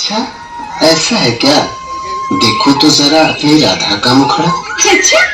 अच्छा, ऐसा है क्या? देखो तो जरा अपनी राधा का मुखड़ा। अच्छा।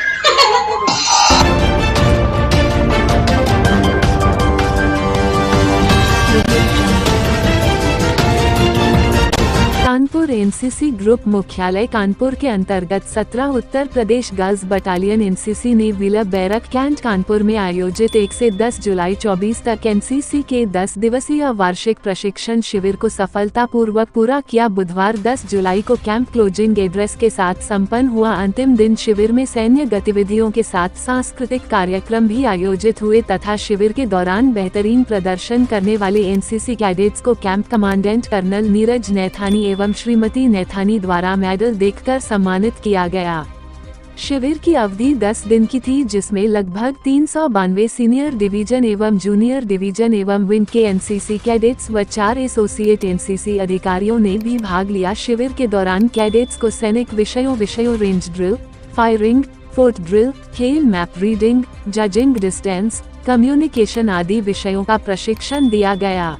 कानपुर एनसीसी ग्रुप मुख्यालय कानपुर के अंतर्गत 17 Uttar Pradesh girls battalion NCC ने विला बैरक कैंट कानपुर में आयोजित 1 से 10 जुलाई 24 तक एनसीसी के 10 दिवसीय वार्षिक प्रशिक्षण शिविर को सफलतापूर्वक पूरा किया। बुधवार 10 जुलाई को कैंप क्लोजिंग एड्रेस के साथ संपन्न हुआ। अंतिम दिन शिविर में सैन्य गतिविधियों के साथ सांस्कृतिक कार्यक्रम भी आयोजित हुए तथा शिविर के दौरान बेहतरीन प्रदर्शन करने वाले एनसीसी कैडेट्स को camp commandant colonel Neeraj Naithani एवं श्रीमती नैथानी द्वारा मेडल देकर सम्मानित किया गया। शिविर की अवधि 10 दिन की थी, जिसमें लगभग 392 सीनियर डिवीजन एवं जूनियर डिवीजन एवं विंग के एनसीसी कैडेट्स व 4 एसोसिएट एनसीसी अधिकारियों ने भी भाग लिया। शिविर के दौरान कैडेट्स को सैनिक विषयों range drill, firing, fort drill, खेल, map reading, judging distance, communication आदि विषयों का प्रशिक्षण दिया गया।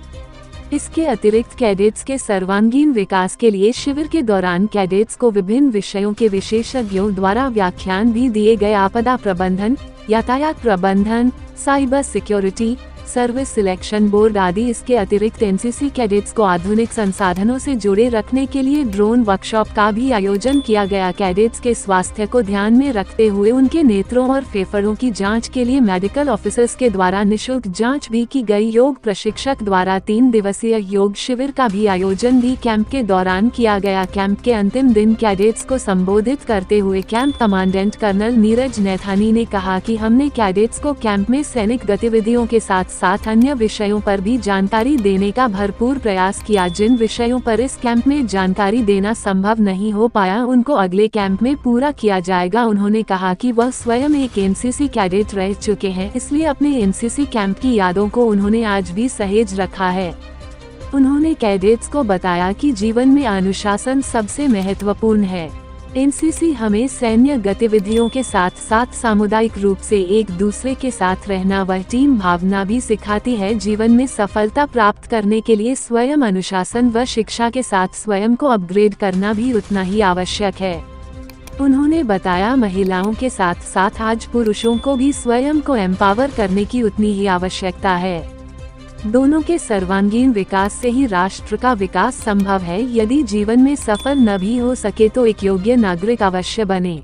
इसके अतिरिक्त कैडेट्स के सर्वांगीण विकास के लिए शिविर के दौरान कैडेट्स को विभिन्न विषयों के विशेषज्ञों द्वारा व्याख्यान भी दिए गए। आपदा प्रबंधन, यातायात प्रबंधन, cyber security, service selection board आदि। इसके अतिरिक्त एनसीसी कैडेट्स को आधुनिक संसाधनों से जुड़े रखने के लिए ड्रोन वर्कशॉप का भी आयोजन किया गया। कैडेट्स के स्वास्थ्य को ध्यान में रखते हुए उनके नेत्रों और फेफड़ों की जांच के लिए मेडिकल ऑफिसर्स के द्वारा निःशुल्क जांच भी की गई। योग प्रशिक्षक द्वारा 3 दिवसीय योग शिविर का भी आयोजन भी कैंप के दौरान किया गया। कैंप के अंतिम दिन कैडेट्स को संबोधित करते हुए camp commandant colonel Neeraj Naithani ने कहा कि हमने कैडेट्स को कैंप में सैनिक गतिविधियों के साथ अन्य विषयों पर भी जानकारी देने का भरपूर प्रयास किया। जिन विषयों पर इस कैंप में जानकारी देना संभव नहीं हो पाया, उनको अगले कैंप में पूरा किया जाएगा। उन्होंने कहा कि वह स्वयं एक एनसीसी कैडेट रह चुके हैं, इसलिए अपने एनसीसी कैंप की यादों को उन्होंने आज भी सहेज रखा है। उन्होंने कैडेट्स को बताया कि जीवन में अनुशासन सबसे महत्वपूर्ण है। एनसीसी हमें सैन्य गतिविधियों के साथ साथ सामुदायिक रूप से एक दूसरे के साथ रहना व टीम भावना भी सिखाती है। जीवन में सफलता प्राप्त करने के लिए स्वयं अनुशासन व शिक्षा के साथ स्वयं को अपग्रेड करना भी उतना ही आवश्यक है। उन्होंने बताया, महिलाओं के साथ साथ आज पुरुषों को भी स्वयं को एम्पावर करने की उतनी ही आवश्यकता है। दोनों के सर्वांगीण विकास से ही राष्ट्र का विकास संभव है। यदि जीवन में सफल न भी हो सके तो एक योग्य नागरिक अवश्य बने।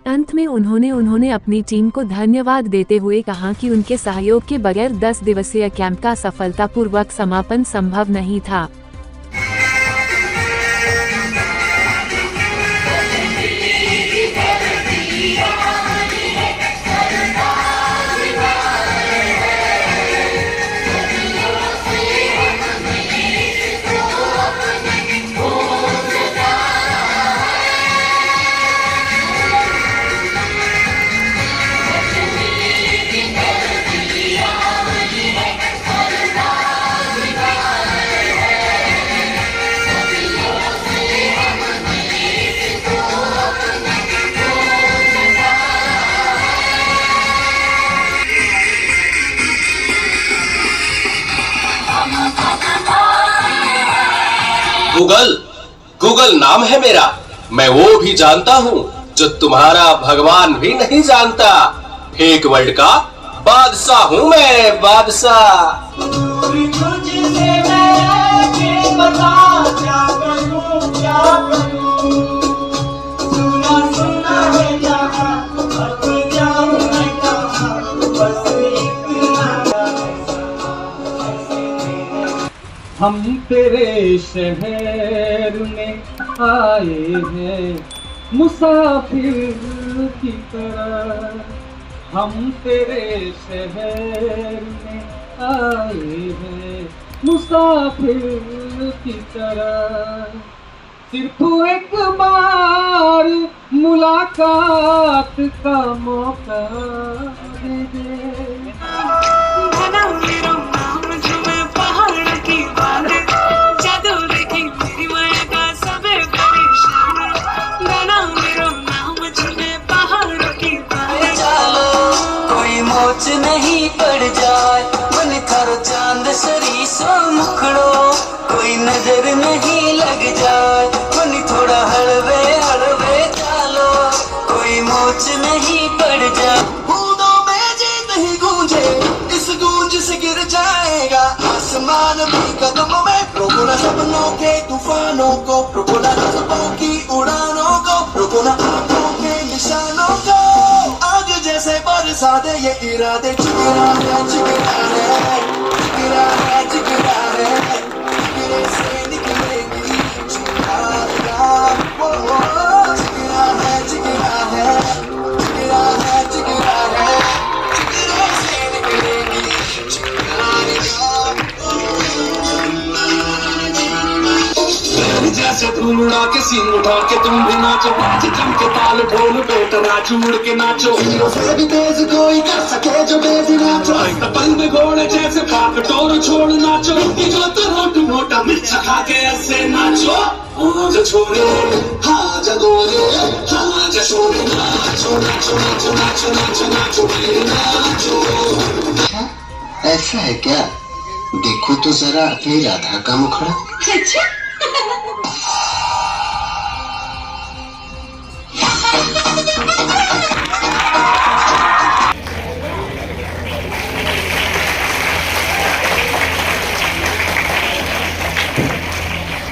अंत में उन्होंने अपनी टीम को धन्यवाद देते हुए कहा कि उनके सहयोग के बगैर 10 दिवसीय कैंप का सफलतापूर्वक समापन संभव नहीं था। गूगल नाम है मेरा। मैं वो भी जानता हूँ जो तुम्हारा भगवान भी नहीं जानता। फेक वर्ल्ड का बादशाह हूँ मैं, बादशाह। हम तेरे शहर में आए हैं मुसाफिर की तरह। हम तेरे शहर में आए हैं मुसाफिर की तरह। सिर्फ एक बार मुलाकात का मौका दे दे। नहीं पड़ जाए मन थारो चांद सरी सो मुखड़ो, कोई नजर नहीं लग जाए। कदम ही कदम में, रोको ना सपनों के तूफानों को, रोको ना जज्बों की उड़ानों को, रोको ना आंखों के निशानों को। आग जैसे बरसा दे ये इरादे, जिगरा है जिगरा है जिगरा है जिगरा है, जिगरे से निकलेगी चिंगारियां। वो जिगरा है जिगरा है जिगरा है जिगरा है, जिगरे से निकलेगी चिंगारियां। जैसे धूम उड़ा के सीन उठा के तुम भी नाचो, नाच जम के ताल ढोल बेटा नाच उड़ के नाचो, हीरो से भी तेज कोई कर सके जो बेबी नाचो, पल में घोड़े जैसे भाग टोर छोड़ नाचो, जो तो रोट मोटा मिर्च खा के ऐसे नाचो। आज छोरे आज गोरे आज छोरे, नाचो नाचो नाचो नाचो नाचो नाचो नाचो। अच्छा, ऐसा है क्या? देखो तो जरा अपनी राधा का मुखड़ा।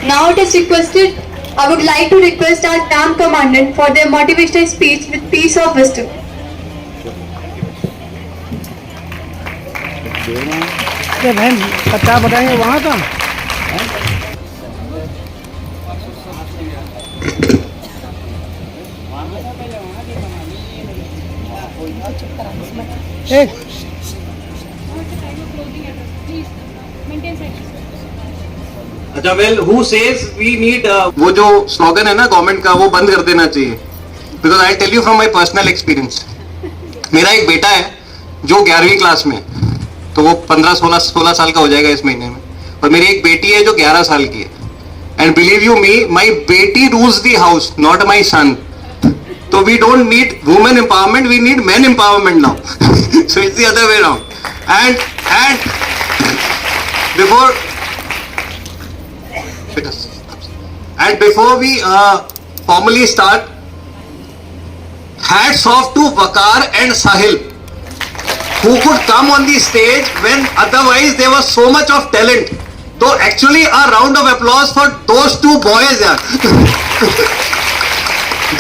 Now it is requested, I would like to request our camp commandant for their motivational speech with piece of wisdom. बहन पता बताएंगे वहाँ का। एक अच्छा, well who says we need, वो जो स्लोगन है ना गवर्नमेंट का वो बंद कर देना चाहिए, because I tell you from my personal experience. मेरा एक बेटा है जो 11वीं क्लास में, तो वो 15-16 साल का हो जाएगा इस महीने में, और मेरी एक बेटी है जो 11 साल की है, and believe you me my बेटी rules the house, not my son. तो we don't need women empowerment, we need man empowerment now. So it's the other way around. And before we formally start, hats off to Waqar and Sahil, who could come on the stage when otherwise there was so much of talent. So actually a round of applause for those two boys yaar.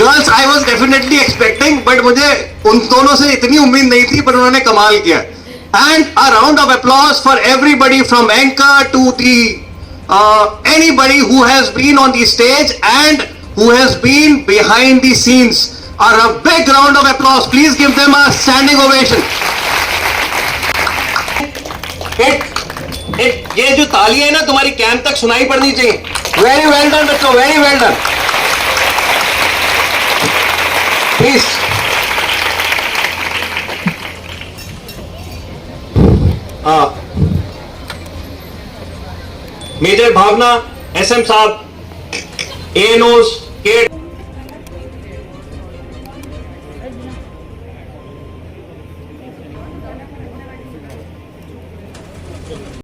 Girls I was definitely expecting, but मुझे उन दोनों से इतनी उम्मीद नहीं थी, पर उन्होंने कमाल किया. And a round of applause for everybody from anchor to the anybody who has been on the stage and who has been behind the scenes. Or a big round of applause. Please give them a standing ovation. ये जो ताली है ना तुम्हारी camp तक सुनाई पड़नी चाहिए. Very well done बच्चों, very well done. Please. Major Bhavana, SM साहब, ANOs,